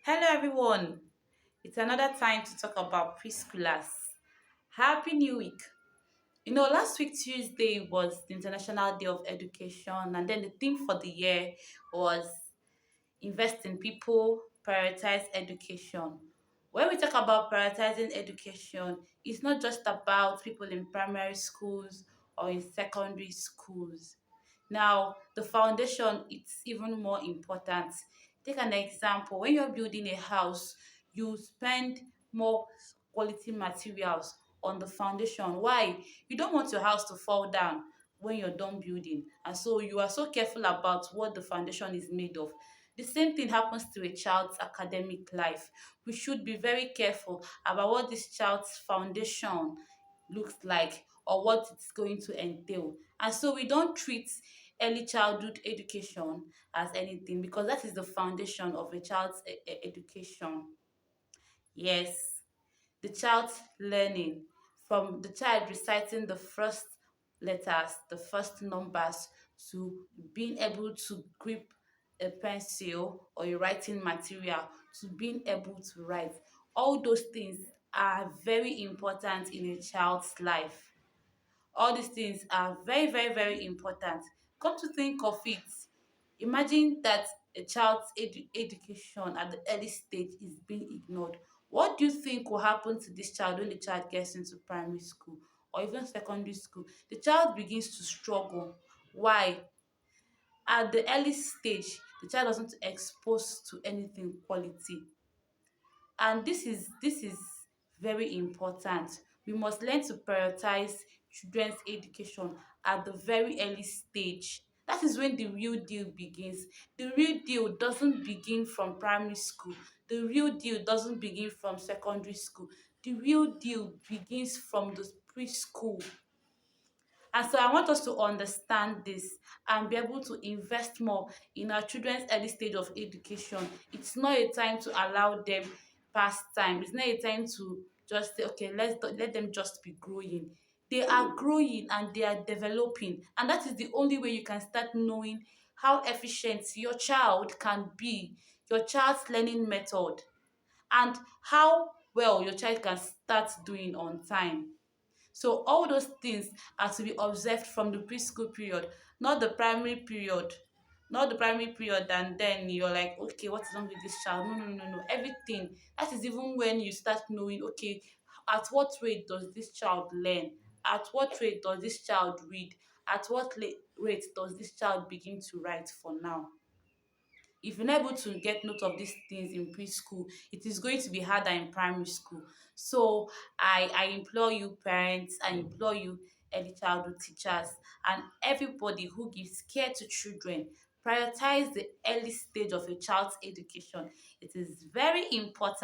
Hello, everyone. It's another time to talk about preschoolers. Happy New Week. Last week, Tuesday, was the International Day of Education, and then the theme for the year was invest in people, prioritize education. When we talk about prioritizing education, it's not just about people in primary schools or in secondary schools. Now, the foundation it's even more important. Take an example. When you're building a house, you spend more quality materials on the foundation. Why? You don't want your house to fall down when you're done building. And so you are so careful about what the foundation is made of. The same thing happens to a child's academic life. We should be very careful about what this child's foundation looks like or what it's going to entail. And so we don't treat early childhood education as anything because that is the foundation of a child's education. Yes, the child's learning from the child reciting the first letters, the first numbers, to being able to grip a pencil or a writing material, to being able to write. All those things are very important in a child's life. All these things are very, very, very important. Come to think of it, imagine that a child's education at the early stage is being ignored. What do you think will happen to this child when the child gets into primary school or even secondary school? The child begins to struggle. Why? At the early stage, the child wasn't exposed to anything quality, and this is very important. We must learn to prioritize children's education at the very early stage. That is when the real deal begins. The real deal doesn't begin from primary school. The real deal doesn't begin from secondary school. The real deal begins from the preschool. And so I want us to understand this and be able to invest more in our children's early stage of education. It's not a time to allow them pass time. It's not a time to just say, okay, let them just be growing. They are growing and they are developing. And that is the only way you can start knowing how efficient your child can be, your child's learning method, and how well your child can start doing on time. So all those things are to be observed from the preschool period, not the primary period. Not the primary period, and then you're like, okay, what is wrong with this child? No, no, no, no. Everything. That is even when you start knowing, okay, at what rate does this child learn? At what rate does this child read? At what rate does this child begin to write for now? If you're not able to get note of these things in preschool, it is going to be harder in primary school. So I implore you parents, I implore you early childhood teachers, and everybody who gives care to children, prioritize the early stage of a child's education. It is very important.